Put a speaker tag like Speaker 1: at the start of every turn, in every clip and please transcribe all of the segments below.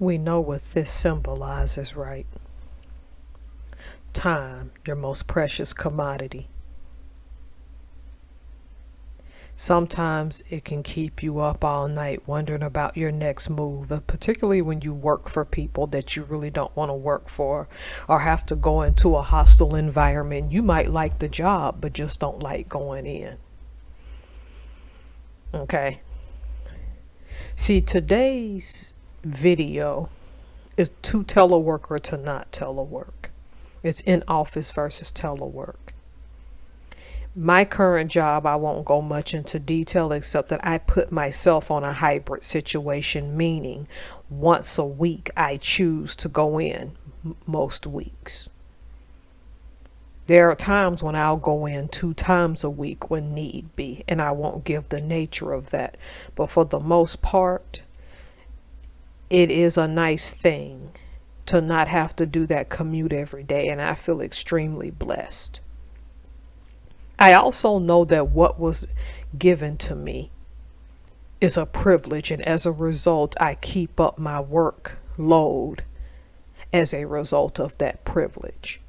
Speaker 1: We know what this symbolizes, right? Time, your most precious commodity. Sometimes it can keep you up all night wondering about your next move, particularly when you work for people that you really don't want to work for or have to go into a hostile environment. You might like the job, but just don't like going in. Okay. See, today's video is to telework or to not telework. It's in office versus telework. My current job, I won't go much into detail except that I put myself on a hybrid situation, meaning once a week I choose to go in most weeks. There are times when I'll go in 2 times a week when need be, and I won't give the nature of that. But for the most part, it is a nice thing to not have to do that commute every day, and I feel extremely blessed. I also know that what was given to me is a privilege, and as a result, I keep up my workload as a result of that privilege.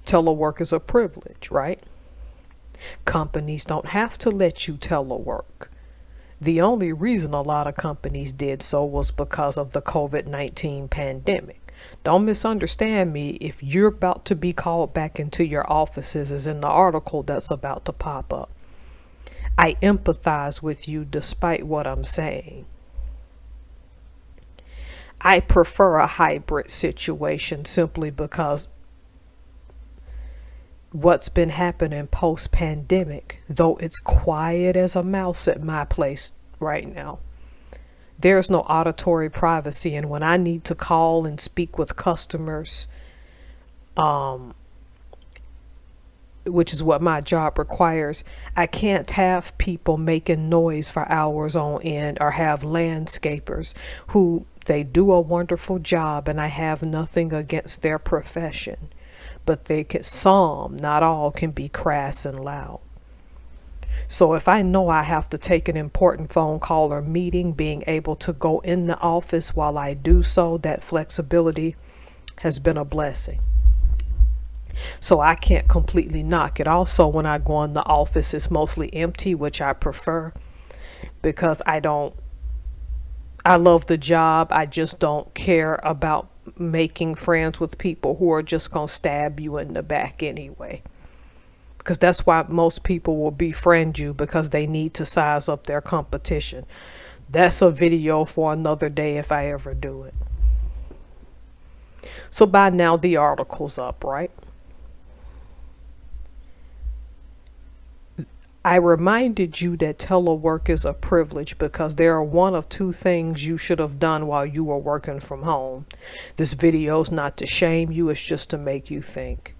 Speaker 1: Telework is a privilege, right? Companies don't have to let you telework. The only reason a lot of companies did so was because of the COVID-19 pandemic. Don't misunderstand me. If you're about to be called back into your offices, as in the article that's about to pop up, I empathize with you despite what I'm saying. I prefer a hybrid situation simply because what's been happening post-pandemic, though it's quiet as a mouse at my place right now, there's no auditory privacy, and when I need to call and speak with customers, which is what my job requires, I can't have people making noise for hours on end or have landscapers who they do a wonderful job, and I have nothing against their profession, but some, not all, can be crass and loud. So if I know I have to take an important phone call or meeting, being able to go in the office while I do so, that flexibility has been a blessing. So I can't completely knock it. Also, when I go in the office, it's mostly empty, which I prefer because I love the job. I just don't care about making friends with people who are just going to stab you in the back anyway. Because that's why most people will befriend you, because they need to size up their competition. That's a video for another day if I ever do it. So by now the article's up, right? I reminded you that telework is a privilege because there are one of 2 things you should have done while you were working from home. This video's not to shame you, it's just to make you think.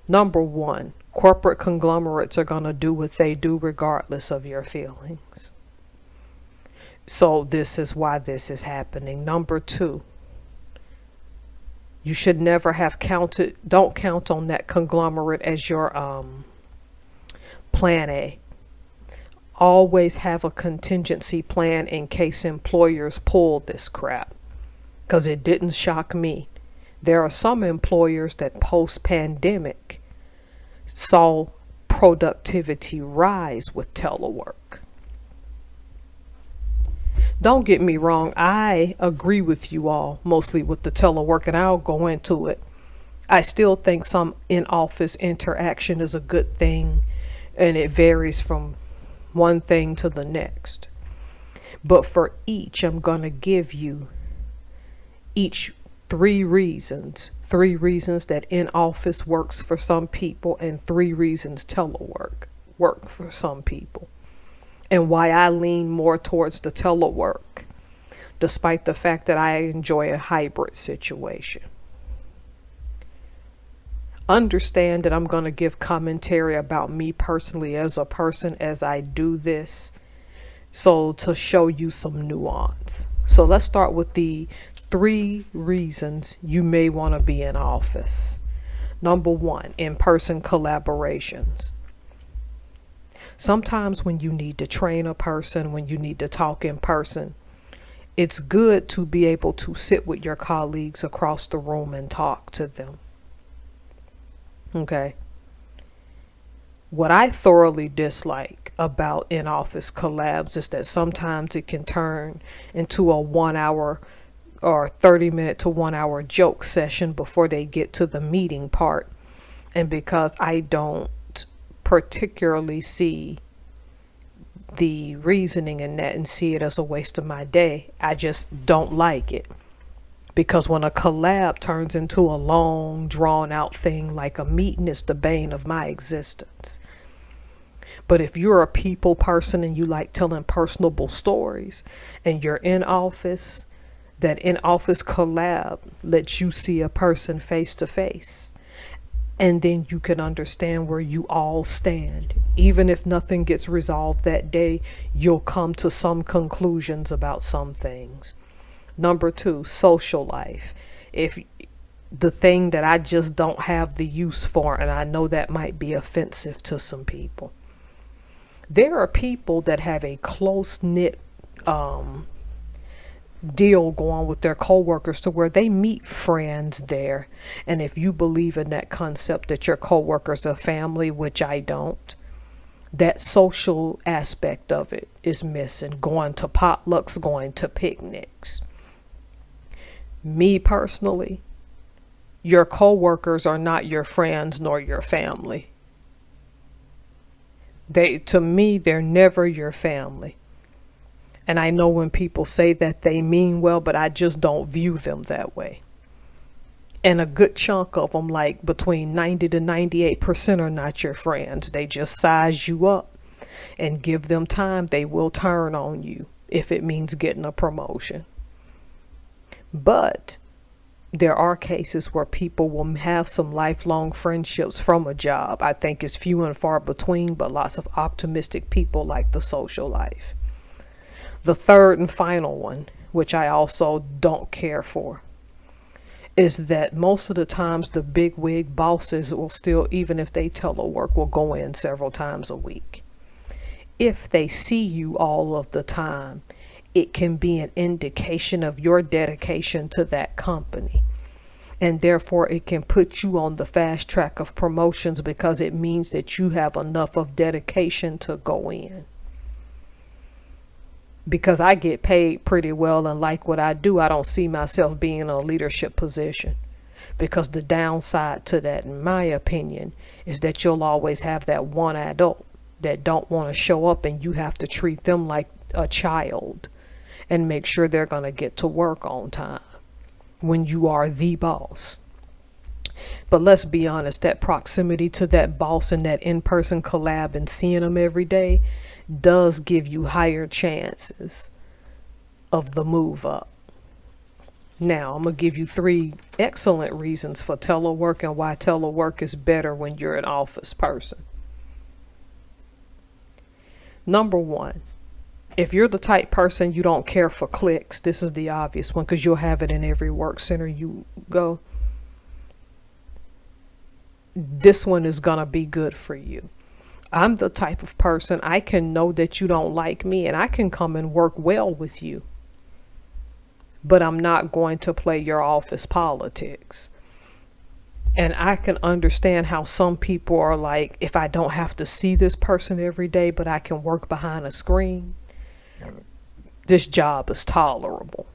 Speaker 1: Number 1, corporate conglomerates are going to do what they do regardless of your feelings. So this is why this is happening. Number 2, you should never have don't count on that conglomerate as your plan A. Always have a contingency plan in case employers pull this crap, because it didn't shock me. There are some employers that post-pandemic saw productivity rise with telework. Don't get me wrong, I agree with you all, mostly with the telework, and I'll go into it. I still think some in-office interaction is a good thing, and it varies from one thing to the next. But for each, I'm going to give you each 3 reasons that in-office works for some people, and 3 reasons telework work for some people, and why I lean more towards the telework, despite the fact that I enjoy a hybrid situation. Understand that I'm going to give commentary about me personally as a person as I do this, so to show you some nuance. So let's start with the 3 reasons you may want to be in office. Number 1, in-person collaborations. Sometimes when you need to train a person, when you need to talk in person, It's good to be able to sit with your colleagues across the room and talk to them. Okay. What I thoroughly dislike about in-office collabs is that sometimes it can turn into a 1 hour or 30-minute to 1 hour joke session before they get to the meeting part. And because I don't particularly see the reasoning in that and see it as a waste of my day, I just don't like it. Because when a collab turns into a long, drawn-out thing like a meeting, it's the bane of my existence. But if you're a people person and you like telling personable stories and you're in office, that in-office collab lets you see a person face to face. And then you can understand where you all stand. Even if nothing gets resolved that day, you'll come to some conclusions about some things. Number 2, social life. If the thing that I just don't have the use for, and I know that might be offensive to some people. There are people that have a close-knit deal going with their coworkers to where they meet friends there. And if you believe in that concept that your coworkers are family, which I don't, that social aspect of it is missing. Going to potlucks, going to picnics. Me personally, your coworkers are not your friends nor your family. To me, they're never your family. And I know when people say that they mean well, but I just don't view them that way. And a good chunk of them, like between 90 to 98%, are not your friends. They just size you up, and give them time, they will turn on you if it means getting a promotion. But there are cases where people will have some lifelong friendships from a job. I think it's few and far between, but lots of optimistic people like the social life. The third and final one, which I also don't care for, is that most of the times the big wig bosses will still, even if they telework, will go in several times a week. If they see you all of the time, it can be an indication of your dedication to that company. And therefore, it can put you on the fast track of promotions because it means that you have enough of dedication to go in. Because I get paid pretty well and like what I do, I don't see myself being in a leadership position. Because the downside to that, in my opinion, is that you'll always have that one adult that don't want to show up, and you have to treat them like a child and make sure they're going to get to work on time when you are the boss. But let's be honest, that proximity to that boss and that in-person collab and seeing them every day does give you higher chances of the move up. Now, I'm going to give you 3 excellent reasons for telework and why telework is better when you're an office person. Number 1, if you're the type person you don't care for clicks, this is the obvious one because you'll have it in every work center you go. This one is going to be good for you. I'm the type of person, I can know that you don't like me and I can come and work well with you. But I'm not going to play your office politics. And I can understand how some people are like, if I don't have to see this person every day, but I can work behind a screen, this job is tolerable.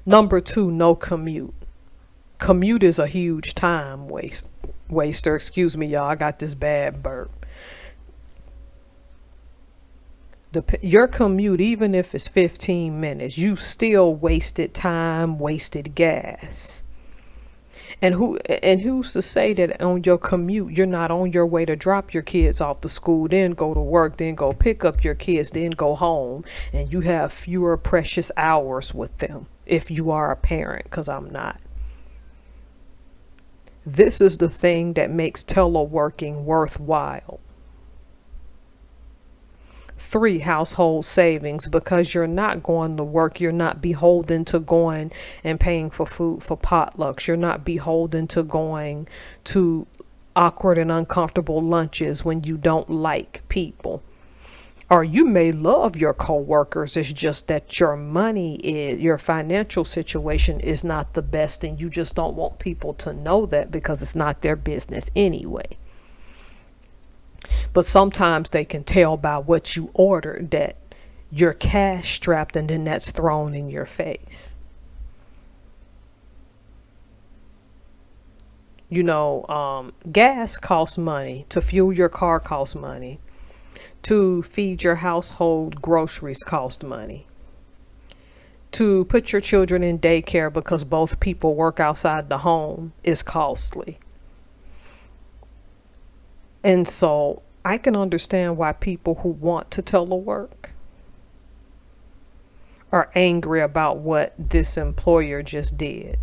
Speaker 1: Number 2, no commute. Commute is a huge time waster. Excuse me, y'all. I got this bad burp. Your commute, even if it's 15 minutes, you still wasted time, wasted gas. And who's to say that on your commute, you're not on your way to drop your kids off to school, then go to work, then go pick up your kids, then go home, and you have fewer precious hours with them if you are a parent, because I'm not. This is the thing that makes teleworking worthwhile. 3, household savings, because you're not going to work. You're not beholden to going and paying for food for potlucks. You're not beholden to going to awkward and uncomfortable lunches when you don't like people. Or you may love your coworkers. It's just that your financial situation is not the best, and you just don't want people to know that because it's not their business anyway. But sometimes they can tell by what you ordered that you're cash strapped, and then that's thrown in your face. Gas costs money. To fuel your car costs money. To feed your household, groceries cost money. To put your children in daycare because both people work outside the home is costly. And so I can understand why people who want to telework are angry about what this employer just did.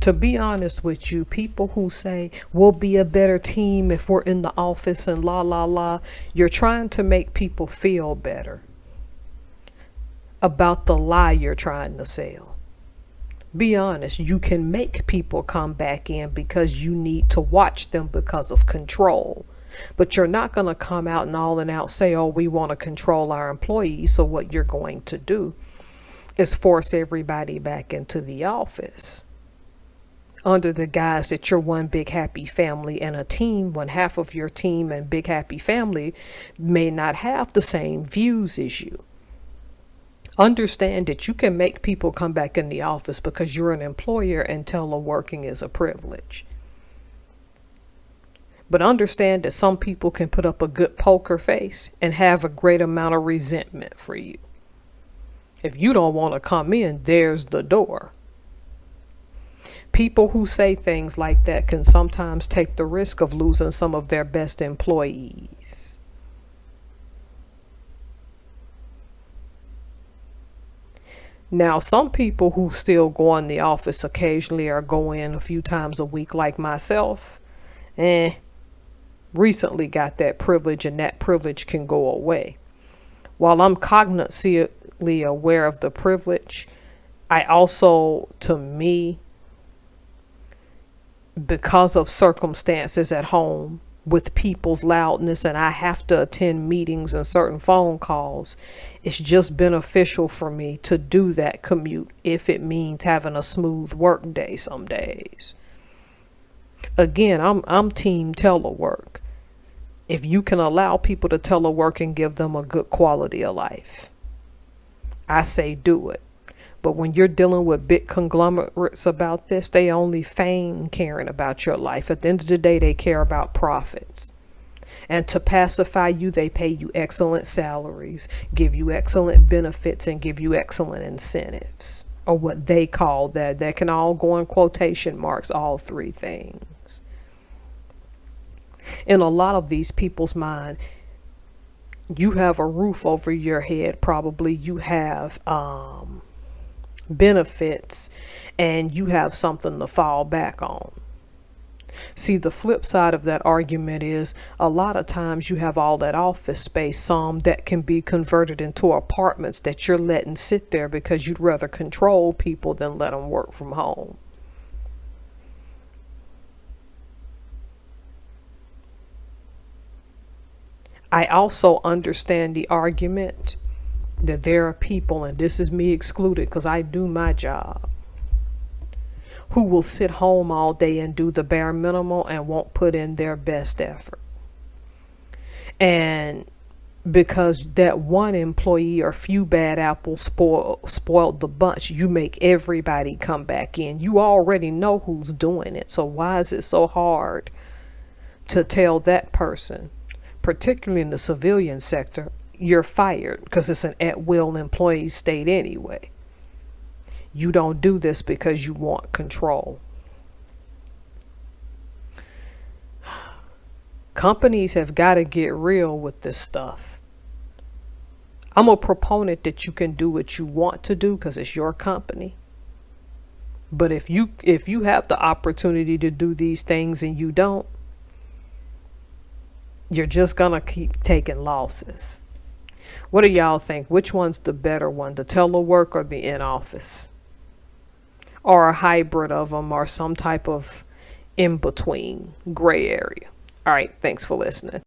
Speaker 1: To be honest with you, people who say we'll be a better team if we're in the office and la la la, you're trying to make people feel better about the lie you're trying to sell. Be honest, you can make people come back in because you need to watch them because of control. But you're not going to come out and all and out say, oh, we want to control our employees. So what you're going to do is force everybody back into the office under the guise that you're one big happy family and a team, when half of your team and big happy family may not have the same views as you. Understand that you can make people come back in the office because you're an employer and teleworking is a privilege. But understand that some people can put up a good poker face and have a great amount of resentment for you. If you don't want to come in, there's the door. People who say things like that can sometimes take the risk of losing some of their best employees. Now, some people who still go in the office occasionally or go in a few times a week like myself, recently got that privilege, and that privilege can go away. While I'm cognitively aware of the privilege, I also, to me, because of circumstances at home with people's loudness, and I have to attend meetings and certain phone calls, it's just beneficial for me to do that commute if it means having a smooth work day some days. Again, I'm team telework. If you can allow people to telework and give them a good quality of life, I say do it. But when you're dealing with big conglomerates about this, they only feign caring about your life. At the end of the day, they care about profits. And to pacify you, they pay you excellent salaries, give you excellent benefits, and give you excellent incentives, or what they call that. That can all go in quotation marks, all three things. In a lot of these people's mind, you have a roof over your head. Probably you have benefits, and you have something to fall back on. See, the flip side of that argument is a lot of times you have all that office space, some that can be converted into apartments that you're letting sit there because you'd rather control people than let them work from home. I also understand the argument that there are people, and this is me excluded because I do my job, who will sit home all day and do the bare minimum and won't put in their best effort. And because that one employee or few bad apples spoiled the bunch, you make everybody come back in. You already know who's doing it. So why is it so hard to tell that person, particularly in the civilian sector, you're fired, because it's an at-will employee state anyway. You don't do this because you want control. Companies have got to get real with this stuff. I'm a proponent that you can do what you want to do because it's your company. But if you have the opportunity to do these things and you don't, you're just gonna keep taking losses. What do y'all think? Which one's the better one, the telework or the in-office? Or a hybrid of them, or some type of in-between gray area? All right, thanks for listening.